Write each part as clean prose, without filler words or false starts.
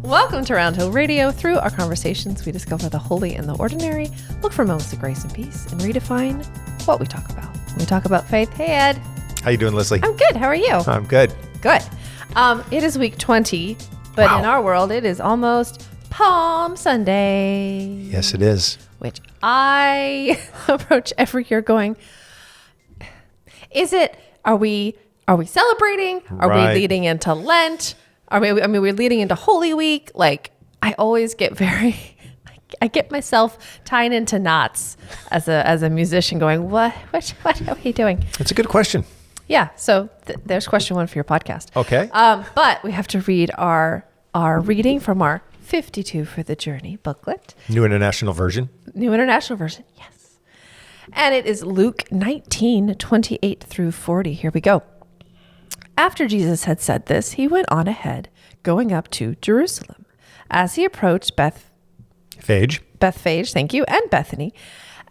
Welcome to Round Hill Radio. Through our conversations, we discover the holy and the ordinary, look for moments of grace and peace, and redefine what we talk about. When we talk about faith. Hey, Ed. How you doing, Leslie? I'm good. How are you? I'm good. Good. It is week 20, but in our world, it is almost Palm Sunday. Yes, it is. Which I approach every year going, are we celebrating? Are we leading into Lent? We're leading into Holy Week. Like, I always get I get myself tying into knots as a musician going, what are we doing? That's a good question. Yeah. So there's question one for your podcast. Okay. But we have to read our reading from our 52 for the Journey booklet. New International Version. New International Version. Yes. And it is Luke 19, 28 through 40. Here we go. After Jesus had said this, he went on ahead, going up to Jerusalem. As he approached Bethphage, thank you, and Bethany,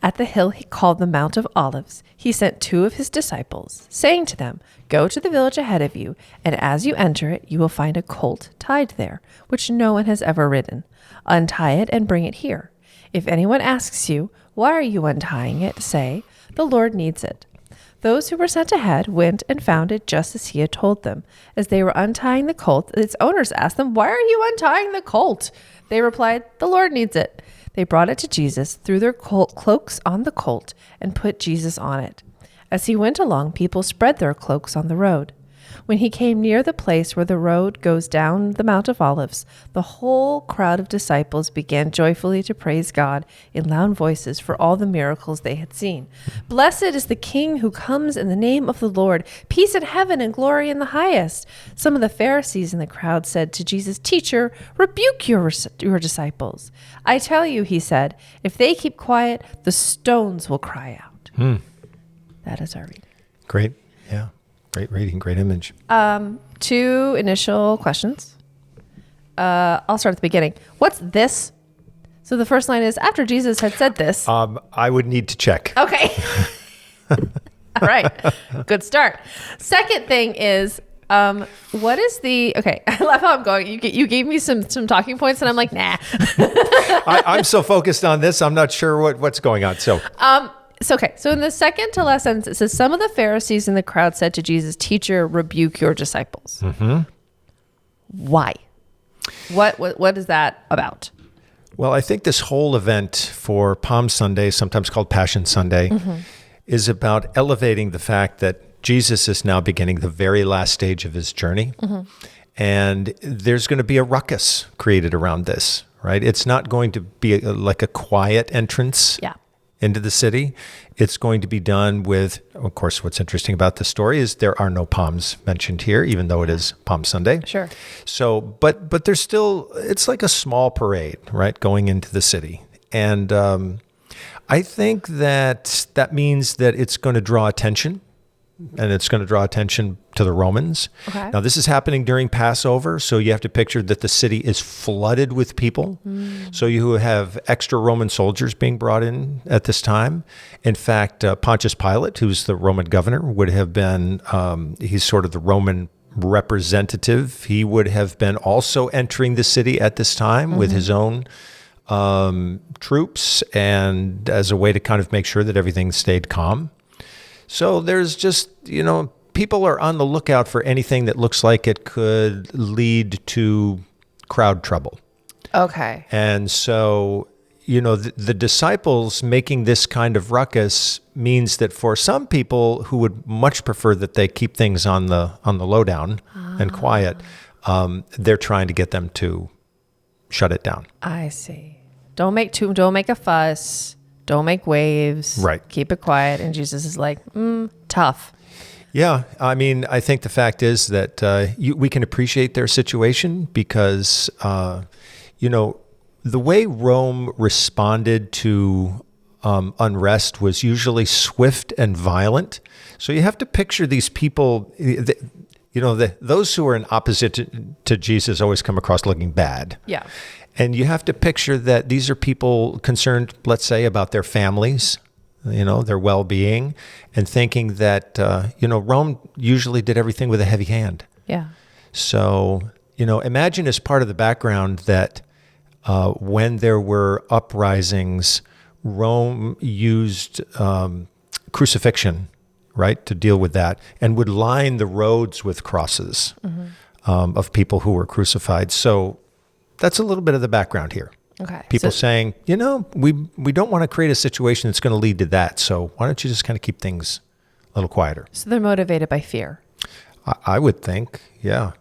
at the hill he called the Mount of Olives, he sent two of his disciples, saying to them, "Go to the village ahead of you, and as you enter it, you will find a colt tied there, which no one has ever ridden. Untie it and bring it here. If anyone asks you, 'Why are you untying it?' say, 'The Lord needs it.'" Those who were sent ahead went and found it just as he had told them. As they were untying the colt, its owners asked them, "Why are you untying the colt?" They replied, "The Lord needs it." They brought it to Jesus, threw their cloaks on the colt, and put Jesus on it. As he went along, people spread their cloaks on the road. When he came near the place where the road goes down the Mount of Olives, the whole crowd of disciples began joyfully to praise God in loud voices for all the miracles they had seen. "Blessed is the King who comes in the name of the Lord. Peace in heaven and glory in the highest." Some of the Pharisees in the crowd said to Jesus, "Teacher, rebuke your disciples." "I tell you," he said, "if they keep quiet, the stones will cry out." That is our reading. Great. Yeah. Great reading. Great image. Two initial questions. I'll start at the beginning. What's this? So the first line is, after Jesus had said this. I would need to check. Okay. All right. Good start. Second thing is, what is the, okay, I love how I'm going. You gave me some talking points and I'm like, nah. I'm so focused on this, I'm not sure what's going on. So, So in the second to last sentence, it says, some of the Pharisees in the crowd said to Jesus, "Teacher, rebuke your disciples." Mm-hmm. Why? What is that about? Well, I think this whole event for Palm Sunday, sometimes called Passion Sunday, is about elevating the fact that Jesus is now beginning the very last stage of his journey. And there's going to be a ruckus created around this, right? It's not going to be like a quiet entrance. Yeah. Into the city. It's going to be done with, of course, what's interesting about the story is there are no palms mentioned here, even though it is Palm Sunday. Sure. So, but there's still, it's like a small parade, right, going into the city. And I think that means that it's going to draw attention, and it's going to draw attention to the Romans. Okay. Now, this is happening during Passover, so you have to picture that the city is flooded with people. So you have extra Roman soldiers being brought in at this time. In fact, Pontius Pilate, who's the Roman governor, would have been, he's sort of the Roman representative. He would have been also entering the city at this time with his own troops, and as a way to kind of make sure that everything stayed calm. So there's just, people are on the lookout for anything that looks like it could lead to crowd trouble. Okay. And so, the disciples making this kind of ruckus means that for some people who would much prefer that they keep things on the lowdown and quiet, they're trying to get them to shut it down. I see. Don't make a fuss. Don't make waves. Right. Keep it quiet. And Jesus is like, tough. Yeah. I mean, I think the fact is that we can appreciate their situation because, the way Rome responded to unrest was usually swift and violent. So you have to picture these people, those who are in opposite to Jesus always come across looking bad. Yeah. And you have to picture that these are people concerned, let's say, about their families, their well-being, and thinking that, Rome usually did everything with a heavy hand. Yeah. So imagine as part of the background that when there were uprisings, Rome used crucifixion, right, to deal with that, and would line the roads with crosses of people who were crucified. So that's a little bit of the background here. Okay. People saying, we don't want to create a situation that's going to lead to that. So why don't you just kind of keep things a little quieter? So they're motivated by fear. I would think, yeah.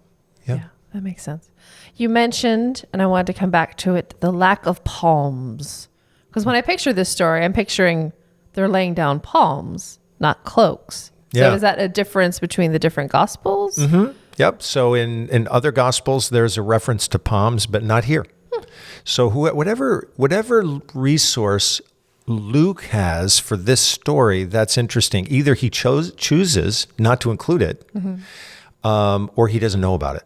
Yeah, that makes sense. You mentioned, and I wanted to come back to it, the lack of palms. Because when I picture this story, I'm picturing they're laying down palms, not cloaks. Yeah. So is that a difference between the different gospels? Mm-hmm. Yep. So in other gospels, there's a reference to palms, but not here. So whatever resource Luke has for this story, that's interesting. Either he chooses not to include it, or he doesn't know about it,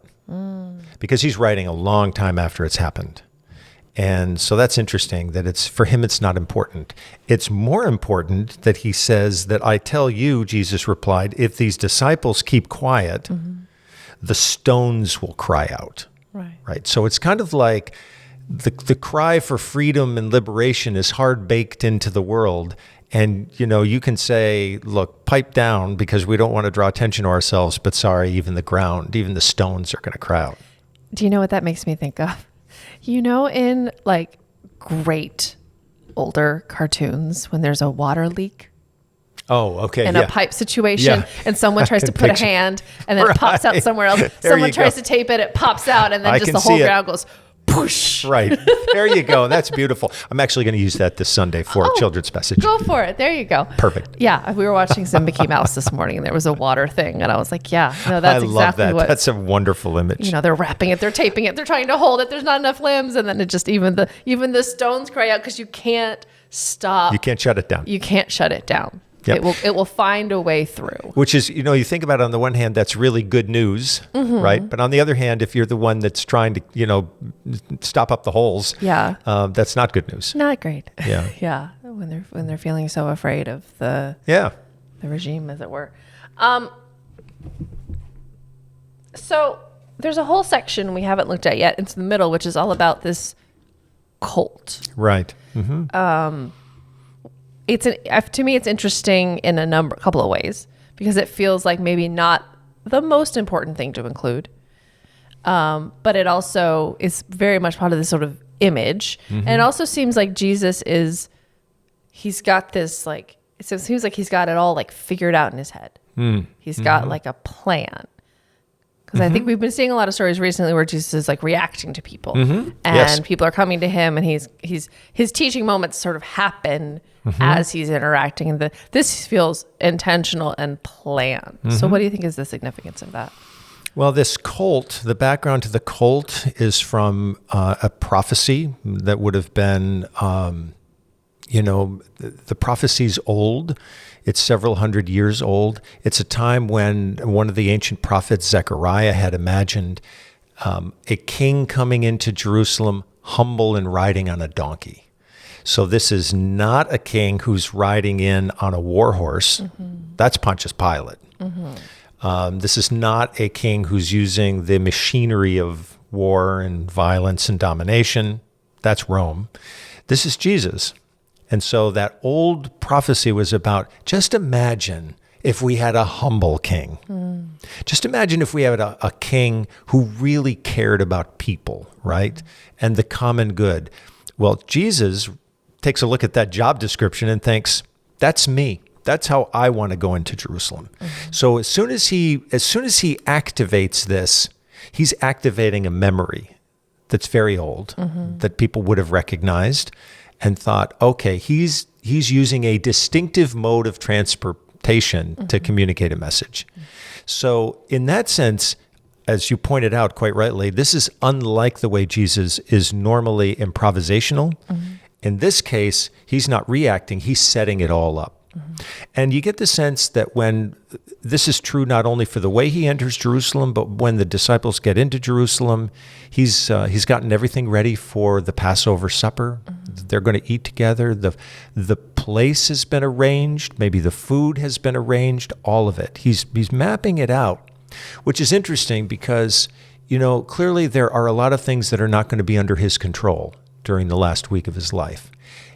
because he's writing a long time after it's happened. And so that's interesting that for him, it's not important. It's more important that he says that I tell you, Jesus replied, if these disciples keep quiet, the stones will cry out. Right. So it's kind of like the cry for freedom and liberation is hard baked into the world. And, you can say, look, pipe down because we don't want to draw attention to ourselves. But sorry, even the ground, even the stones are going to cry out. Do you know what that makes me think of? In like great older cartoons, when there's a water leak. Oh, okay. In a pipe situation, and someone tries to put a hand, and then it pops out somewhere else. Someone tries to tape it, it pops out, and then just the whole ground goes push. Right. There you go. That's beautiful. I'm actually going to use that this Sunday for a children's message. Go for it. There you go. Perfect. Yeah. We were watching some Mickey Mouse this morning, and there was a water thing, and I was like, that's I exactly love that. what. That's a wonderful image. They're wrapping it, they're taping it, they're trying to hold it. There's not enough limbs, and then it just even the stones cry out because you can't stop. You can't shut it down. You can't shut it down. Yep. It will find a way through. Which is, you think about it, on the one hand, that's really good news, right? But on the other hand, if you're the one that's trying to, stop up the holes, that's not good news. Not great. Yeah. Yeah. When they're feeling so afraid of the regime, as it were. So there's a whole section we haven't looked at yet. It's the middle, which is all about this colt. Right. Mm-hmm. To me, it's interesting in a couple of ways, because it feels like maybe not the most important thing to include, but it also is very much part of this sort of image. And it also seems like Jesus he's got this, like, it seems like he's got it all like figured out in his head. He's got like a plan. Because I think we've been seeing a lot of stories recently where Jesus is like reacting to people, and people are coming to him, and his teaching moments sort of happen as he's interacting, and this feels intentional and planned. So what do you think is the significance of that? Well, this colt, the background to the colt is from a prophecy that would have been, the prophecy's old. It's several hundred years old. It's a time when one of the ancient prophets, Zechariah, had imagined a king coming into Jerusalem humble and riding on a donkey. So this is not a king who's riding in on a war horse. That's Pontius Pilate. This is not a king who's using the machinery of war and violence and domination. That's Rome. This is Jesus. And so that old prophecy was about, just imagine if we had a humble king. Just imagine if we had a king who really cared about people, right? And the common good. Well, Jesus takes a look at that job description and thinks, that's me. That's how I want to go into Jerusalem. So as soon as he activates this, he's activating a memory that's very old, that people would have recognized and thought, okay, he's using a distinctive mode of transportation to communicate a message. So in that sense, as you pointed out quite rightly, this is unlike the way Jesus is normally improvisational. In this case, he's not reacting, he's setting it all up. And you get the sense that when this is true not only for the way he enters Jerusalem, but when the disciples get into Jerusalem, he's gotten everything ready for the Passover supper. They're going to eat together. The place has been arranged. Maybe the food has been arranged. All of it. He's mapping it out, which is interesting because clearly there are a lot of things that are not going to be under his control during the last week of his life.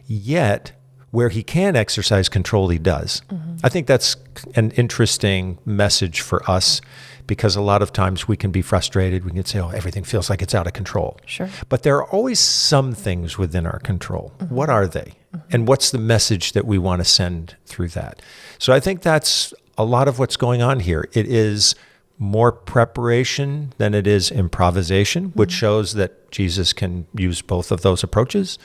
Yet, where he can exercise control, he does. I think that's an interesting message for us, because a lot of times we can be frustrated. We can say, everything feels like it's out of control. Sure. But there are always some things within our control. What are they? And what's the message that we want to send through that? So I think that's a lot of what's going on here. It is more preparation than it is improvisation, which shows that Jesus can use both of those approaches.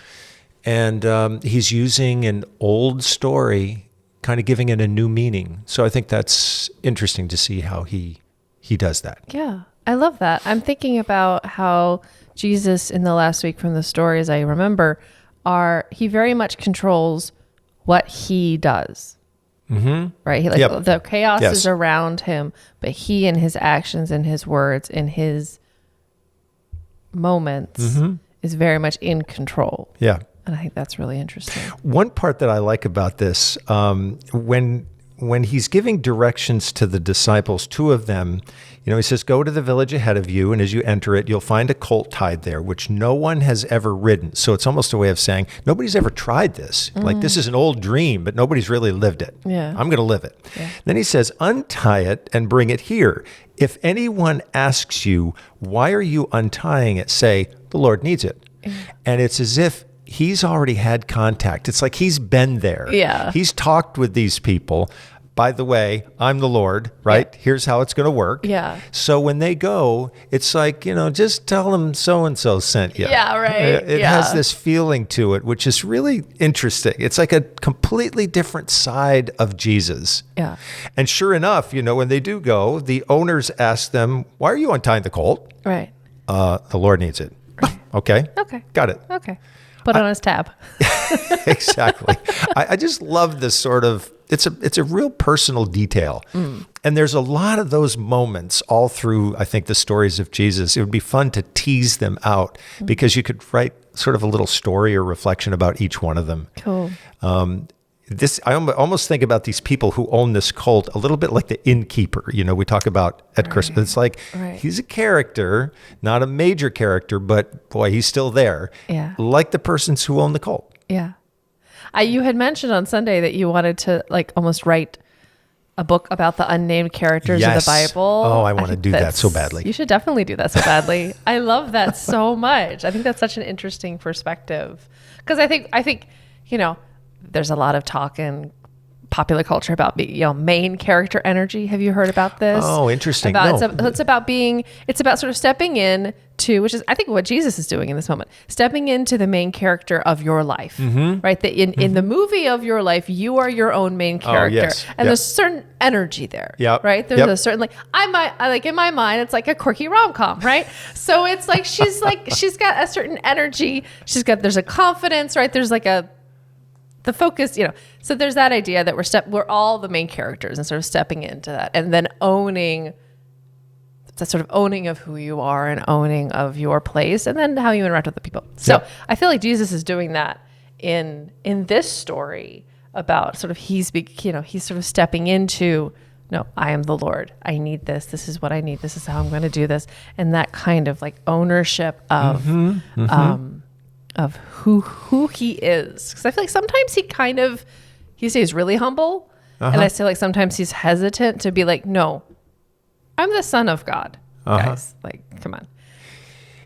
And he's using an old story, kind of giving it a new meaning. So I think that's interesting to see how he does that. Yeah, I love that. I'm thinking about how Jesus in the last week, from the stories I remember, he very much controls what he does. Right? The chaos is around him, but he in his actions, in his words, in his moments is very much in control. Yeah. And I think that's really interesting. One part that I like about this, when he's giving directions to the disciples, two of them, he says, go to the village ahead of you, and as you enter it, you'll find a colt tied there, which no one has ever ridden. So it's almost a way of saying, nobody's ever tried this. Like, this is an old dream, but nobody's really lived it. Yeah. I'm going to live it. Yeah. Then he says, untie it and bring it here. If anyone asks you, why are you untying it? Say, the Lord needs it. And it's as if he's already had contact. It's like he's been there. Yeah. He's talked with these people. By the way, I'm the Lord, right? Yeah. Here's how it's going to work. Yeah. So when they go, it's like, just tell them so-and-so sent you. Yeah, right. It has this feeling to it, which is really interesting. It's like a completely different side of Jesus. Yeah. And sure enough, when they do go, the owners ask them, why are you untying the colt? Right. The Lord needs it. Right. Okay. Got it. Okay. Put on his tab. Exactly. I just love this sort of, it's a real personal detail. And there's a lot of those moments all through, I think, the stories of Jesus. It would be fun to tease them out because you could write sort of a little story or reflection about each one of them. Cool. I almost think about these people who own this cult a little bit like the innkeeper, we talk about at Christmas. It's like, he's a character, not a major character, but boy, he's still there. Yeah. Like the persons who own the cult. Yeah. You had mentioned on Sunday that you wanted to almost write a book about the unnamed characters of the Bible. Oh, I want to do that so badly. You should definitely do that so badly. I love that so much. I think that's such an interesting perspective, because I think, there's a lot of talk in popular culture about main character energy. Have you heard about this? Oh, interesting. It's about sort of stepping in to, which is I think what Jesus is doing in this moment, stepping into the main character of your life, right? That in the movie of your life, you are your own main character, and there's a certain energy there, right? There's a certain in my mind, it's like a quirky rom-com, right? So it's like she's got a certain energy. There's a confidence, right? There's the focus, so there's that idea that we're all the main characters and sort of stepping into that, and then owning of who you are and owning of your place, and then how you interact with the people. So I feel like Jesus is doing that in this story about sort of he's sort of stepping into, no, I am the Lord. I need this. This is what I need. This is how I'm going to do this. And that kind of ownership of, of who he is. Because I feel like sometimes he stays really humble. And I feel like sometimes he's hesitant to be like, no, I'm the son of God, guys. Come on.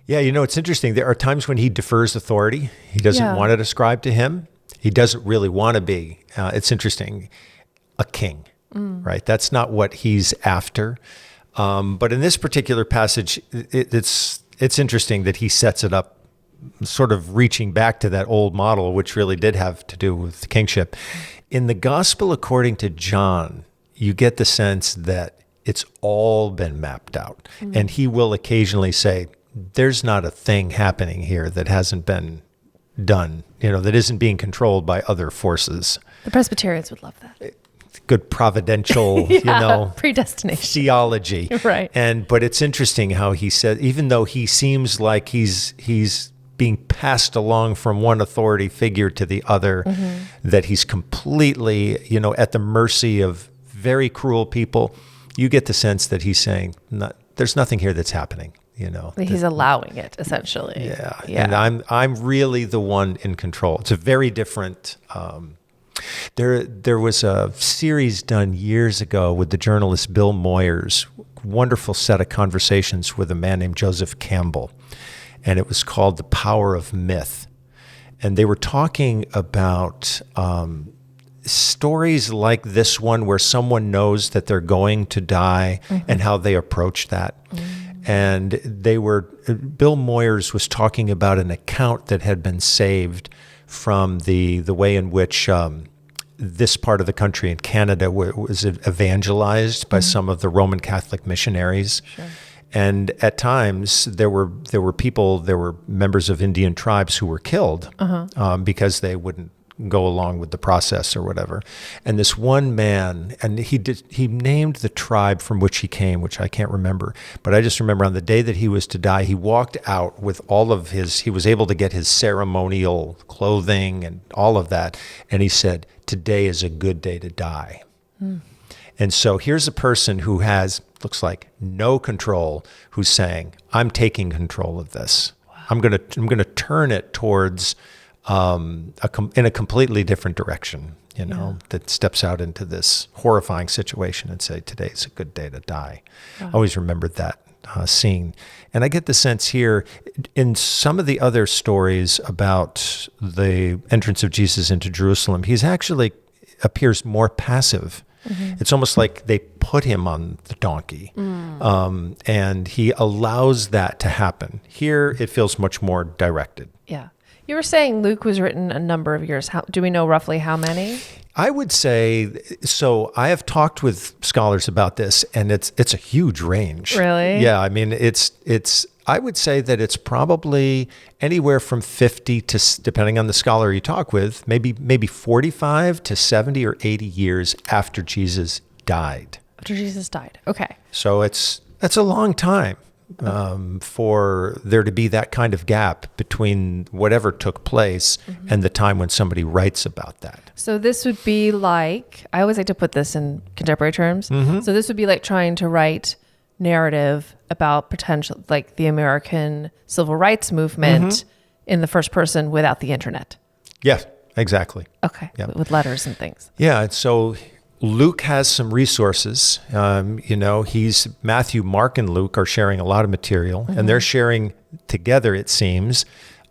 Yeah, it's interesting. There are times when he defers authority. He doesn't want it ascribed to him. He doesn't really want to be, it's interesting, a king, right? That's not what he's after. But in this particular passage, it's interesting that he sets it up sort of reaching back to that old model, which really did have to do with kingship. In the Gospel according to John, you get the sense that it's all been mapped out. And he will occasionally say, there's not a thing happening here that hasn't been done, that isn't being controlled by other forces. The Presbyterians would love that. Good providential, predestination theology. Right. But it's interesting how he said, even though he seems like he's being passed along from one authority figure to the other, that he's completely, at the mercy of very cruel people, you get the sense that he's saying, there's nothing here that's happening, He's allowing it, essentially. Yeah. Yeah. And I'm really the one in control. It's a very different, there was a series done years ago with the journalist Bill Moyers, wonderful set of conversations with a man named Joseph Campbell. And it was called The Power of Myth. And they were talking about stories like this one where someone knows that they're going to die and how they approach that. And Bill Moyers was talking about an account that had been saved from the way in which this part of the country in Canada was evangelized by some of the Roman Catholic missionaries. Sure. And at times there were members of Indian tribes who were killed because they wouldn't go along with the process or whatever. And this one man, and he named the tribe from which he came, which I can't remember, but I just remember on the day that he was to die, he walked out with all of he was able to get his ceremonial clothing and all of that. And he said, "Today is a good day to die." And so here's a person who looks like no control, who's saying, "I'm taking control of this. Wow. I'm going to turn it towards in a completely different direction, that steps out into this horrifying situation and say, today's a good day to die." Wow. I always remembered that scene. And I get the sense here in some of the other stories about the entrance of Jesus into Jerusalem, he's actually appears more passive. It's almost like they put him on the donkey, and he allows that to happen. Here, it feels much more directed. Yeah. You were saying Luke was written a number of years. Do we know roughly how many? I would say, so I have talked with scholars about this, and it's a huge range. Really? Yeah, I mean, I would say that it's probably anywhere from 50 to, depending on the scholar you talk with, maybe 45 to 70 or 80 years after Jesus died. After Jesus died. Okay. So that's a long time for there to be that kind of gap between whatever took place and the time when somebody writes about that. So this would be like, I always like to put this in contemporary terms. So this would be like trying to write narrative about potential, like the American civil rights movement in the first person without the internet. Yes, exactly. Okay. Yep. With letters and things. Yeah. So Luke has some resources. Matthew, Mark, and Luke are sharing a lot of material, and they're sharing together, it seems,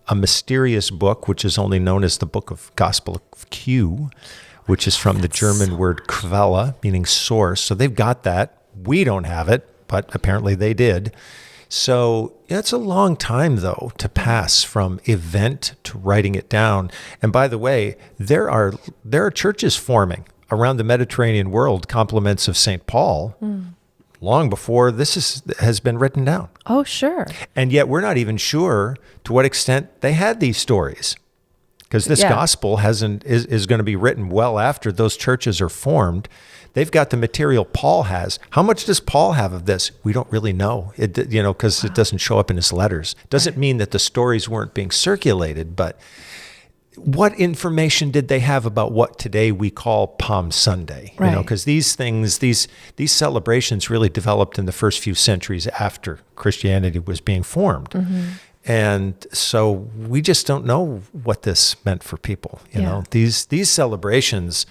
a mysterious book, which is only known as the Book of Gospel of Q, which is from the German word Quelle, meaning source. So they've got that. We don't have it, but apparently they did. So it's a long time, though, to pass from event to writing it down. And by the way, there are churches forming around the Mediterranean world, compliments of St. Paul, long before this has been written down. Oh, sure. And yet we're not even sure to what extent they had these stories, because this gospel is going to be written well after those churches are formed. They've got the material Paul has. How much does Paul have of this? We don't really know, because it doesn't show up in his letters. Doesn't mean that the stories weren't being circulated, but what information did they have about what today we call Palm Sunday? Right. Because these things, these celebrations really developed in the first few centuries after Christianity was being formed. And so we just don't know what this meant for people. You know, these celebrations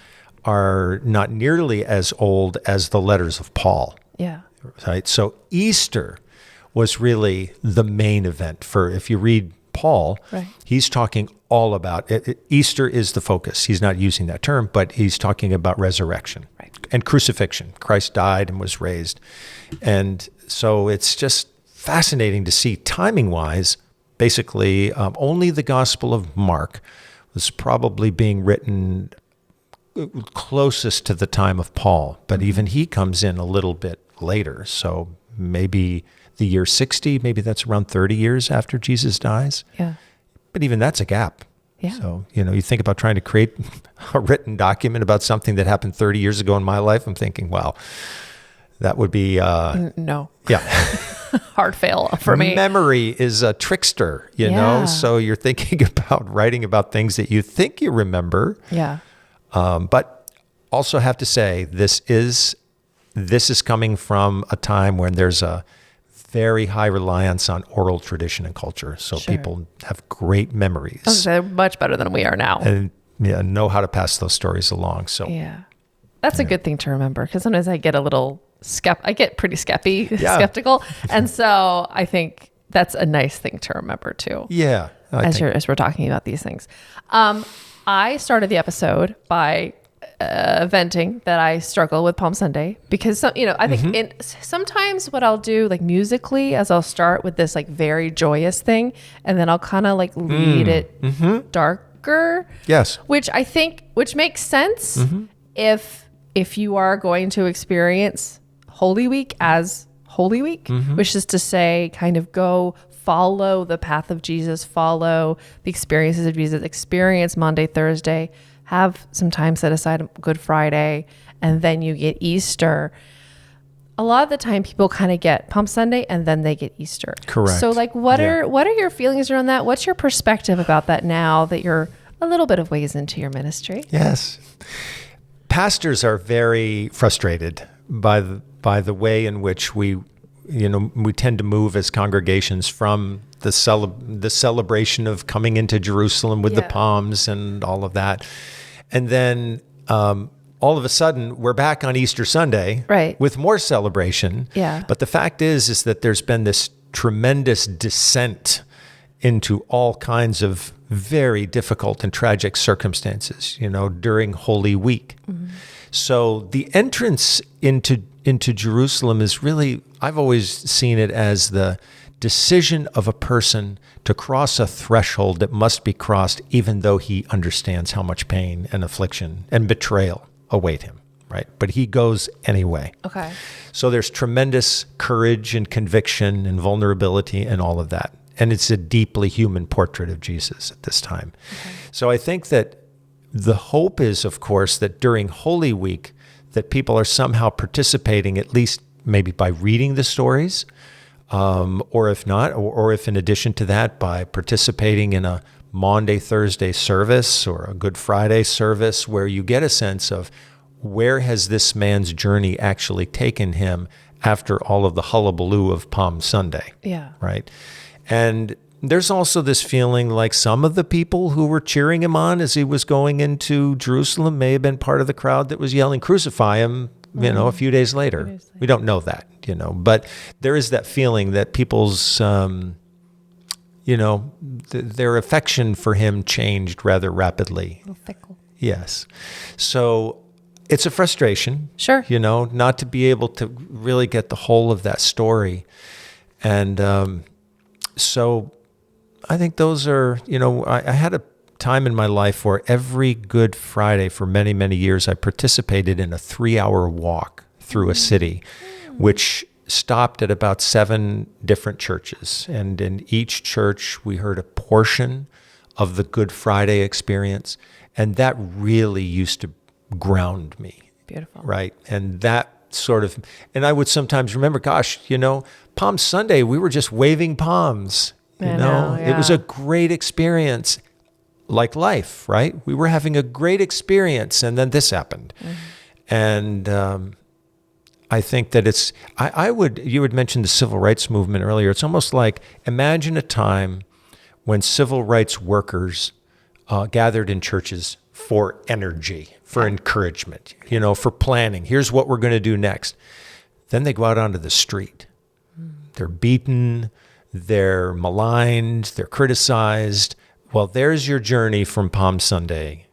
are not nearly as old as the letters of Paul. Yeah. Right. So Easter was really the main event if you read Paul, he's talking all about it. Easter is the focus. He's not using that term, but he's talking about resurrection and crucifixion. Christ died and was raised. And so it's just fascinating to see timing-wise, basically only the Gospel of Mark was probably being written closest to the time of Paul, but even he comes in a little bit later. So maybe the year 60, maybe that's around 30 years after Jesus dies. Yeah. But even that's a gap. Yeah. So, you think about trying to create a written document about something that happened 30 years ago in my life. I'm thinking, wow, that would be... no. Yeah. Hard fail for me. Memory is a trickster, know? So you're thinking about writing about things that you think you remember. Yeah. But also have to say, this is coming from a time when there's a very high reliance on oral tradition and culture. So Sure. people have great memories They're much better than we are now. and know how to pass those stories along. So Yeah. That's a good thing to remember, because sometimes I get a little I get pretty skeptical. And so I think that's a nice thing to remember too. yeah, As we're talking about these things. I started the episode by venting that I struggle with Palm Sunday, because I think sometimes what I'll do, like musically, as I'll start with this like very joyous thing, and then I'll kind of like lead it darker. Yes. Which makes sense if you are going to experience Holy Week as Holy Week, which is to say, kind of go follow the path of Jesus, follow the experiences of Jesus, experience Maundy, Thursday, have some time set aside Good Friday, and then you get Easter. A lot of the time people kind of get Palm Sunday and then they get Easter. Correct. So like what are your feelings around that? What's your perspective about that now that you're a little bit of ways into your ministry? Yes. Pastors are very frustrated by the way in which we tend to move as congregations from the celebration of coming into Jerusalem with the palms and all of that. And then all of a sudden we're back on Easter Sunday with more celebration. Yeah. But the fact is that there's been this tremendous descent into all kinds of very difficult and tragic circumstances, during Holy Week. So the entrance into Jerusalem is really, I've always seen it as the decision of a person to cross a threshold that must be crossed, even though he understands how much pain and affliction and betrayal await him, right? But he goes anyway. Okay. So there's tremendous courage and conviction and vulnerability and all of that. And it's a deeply human portrait of Jesus at this time. Okay. So I think that the hope is, of course, that during Holy Week, that people are somehow participating, at least maybe by reading the stories, or if not, or if in addition to that, by participating in a Maundy, Thursday service or a Good Friday service, where you get a sense of where has this man's journey actually taken him after all of the hullabaloo of Palm Sunday. Yeah. Right. And there's also this feeling like some of the people who were cheering him on as he was going into Jerusalem may have been part of the crowd that was yelling, "Crucify him," a few days later. We don't know that, but there is that feeling that people's, their affection for him changed rather rapidly. A little fickle. Yes. So it's a frustration. Sure. Not to be able to really get the whole of that story. And so I think those are, I had a time in my life where every Good Friday for many, many years, I participated in a 3-hour walk through a city, which stopped at about 7 different churches. And in each church, we heard a portion of the Good Friday experience. And that really used to ground me. Beautiful. Right. And that and I would sometimes remember, gosh, Palm Sunday, we were just waving palms. It was a great experience, like life, right? We were having a great experience, and then this happened. And I think that you had mentioned the civil rights movement earlier. It's almost like, imagine a time when civil rights workers gathered in churches for energy, for encouragement, for planning. Here's what we're going to do next. Then they go out onto the street. They're beaten, they're maligned, they're criticized. Well, there's your journey from Palm Sunday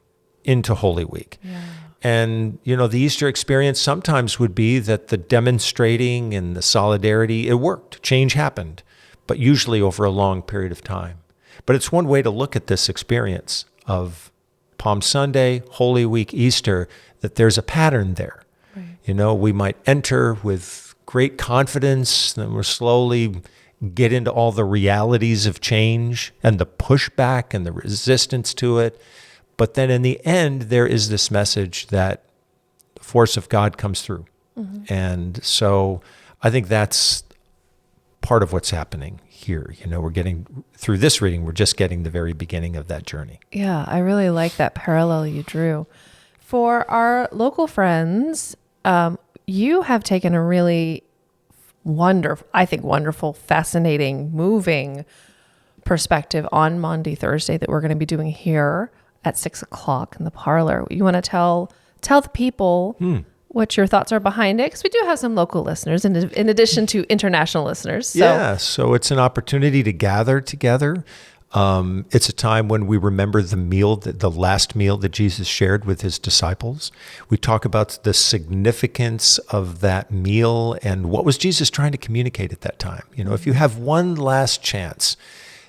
into Holy Week. Yeah. And, the Easter experience sometimes would be that the demonstrating and the solidarity, it worked. Change happened, but usually over a long period of time. But it's one way to look at this experience of Palm Sunday, Holy Week, Easter, that there's a pattern there. Right. We might enter with great confidence, then we'll slowly get into all the realities of change and the pushback and the resistance to it. But then in the end, there is this message that the force of God comes through. And so I think that's part of what's happening here. We're getting through this reading, we're just getting the very beginning of that journey. Yeah, I really like that parallel you drew. For our local friends, you have taken a really wonderful, fascinating, moving perspective on Maundy Thursday that we're going to be doing here at 6 o'clock in the parlor. You want to tell the people what your thoughts are behind it? Because we do have some local listeners in addition to international listeners. So. So it's an opportunity to gather together. It's a time when we remember the last meal that Jesus shared with his disciples. We talk about the significance of that meal and what was Jesus trying to communicate at that time. If you have one last chance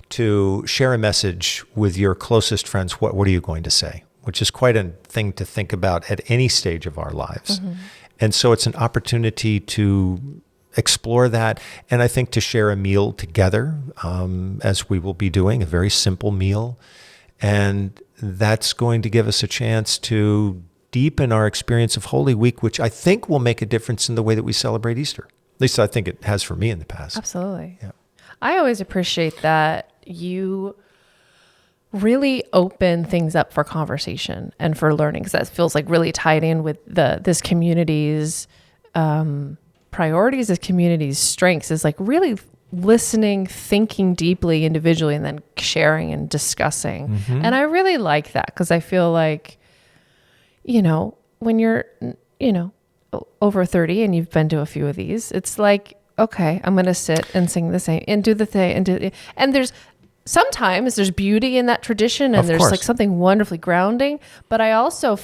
to share a message with your closest friends, what are you going to say? Which is quite a thing to think about at any stage of our lives. Mm-hmm. And so it's an opportunity to explore that, and I think to share a meal together, as we will be doing, a very simple meal. And that's going to give us a chance to deepen our experience of Holy Week, which I think will make a difference in the way that we celebrate Easter. At least I think it has for me in the past. Absolutely. Yeah. I always appreciate that you really open things up for conversation and for learning, because that feels like really tied in with this community's priorities, this community's strengths, is like really listening, thinking deeply individually, and then sharing and discussing. Mm-hmm. And I really like that, because I feel like, when you're, over 30 and you've been to a few of these, it's like, okay, I'm going to sit and sing the same and do the thing and sometimes there's beauty in that tradition, and there's like something wonderfully grounding. But I also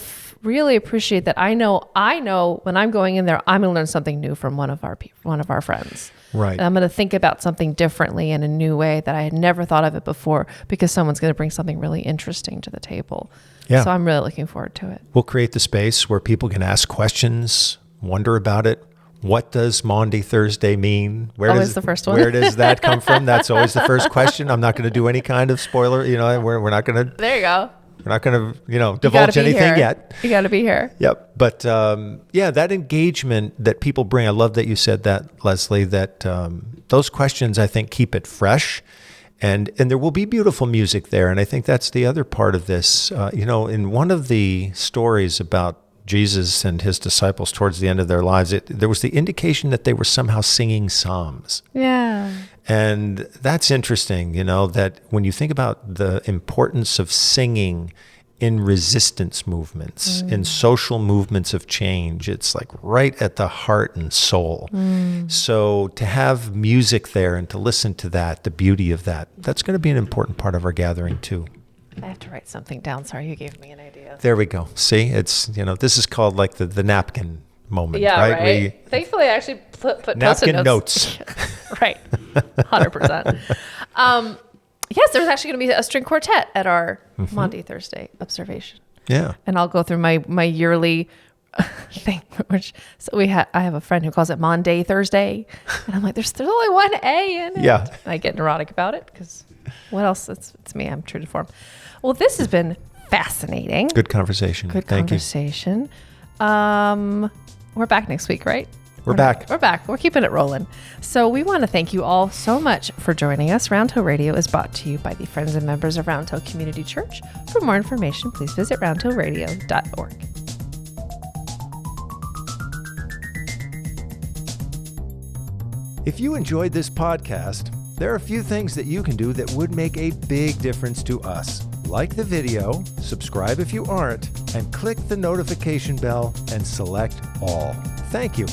really appreciate that I know when I'm going in there, I'm going to learn something new from one of our friends. Right. And I'm going to think about something differently in a new way that I had never thought of it before, because someone's going to bring something really interesting to the table. Yeah. So I'm really looking forward to it. We'll create the space where people can ask questions, wonder about it. What does Maundy Thursday mean? The first one. Where does that come from? That's always the first question. I'm not going to do any kind of spoiler. We're not going to. There you go. We're not going to, divulge anything yet. You got to be here. Yep. But that engagement that people bring. I love that you said that, Leslie. That those questions, I think, keep it fresh, and there will be beautiful music there. And I think that's the other part of this. In one of the stories about Jesus and his disciples towards the end of their lives, there was the indication that they were somehow singing psalms. Yeah. And that's interesting, that when you think about the importance of singing in resistance movements, in social movements of change, it's like right at the heart and soul. So to have music there and to listen to that, the beauty of that's going to be an important part of our gathering too. I have to write something down. Sorry, you gave me an idea. There we go. See, it's, this is called like the napkin moment, yeah, right? Thankfully, I actually put napkin notes. Right. 100%. Yes, there's actually going to be a string quartet at our Maundy Thursday observation. Yeah. And I'll go through my yearly thing, I have a friend who calls it Maundy Thursday. And I'm like, there's only one A in it. Yeah. And I get neurotic about it, because what else? It's me. I'm true to form. Well, this has been fascinating. Good conversation. Thank you. We're back next week, right? We're back. We're keeping it rolling. So we want to thank you all so much for joining us. Round Hill Radio is brought to you by the friends and members of Round Hill Community Church. For more information, please visit roundhillradio.org. If you enjoyed this podcast, there are a few things that you can do that would make a big difference to us. Like the video, subscribe if you aren't, and click the notification bell and select all. Thank you.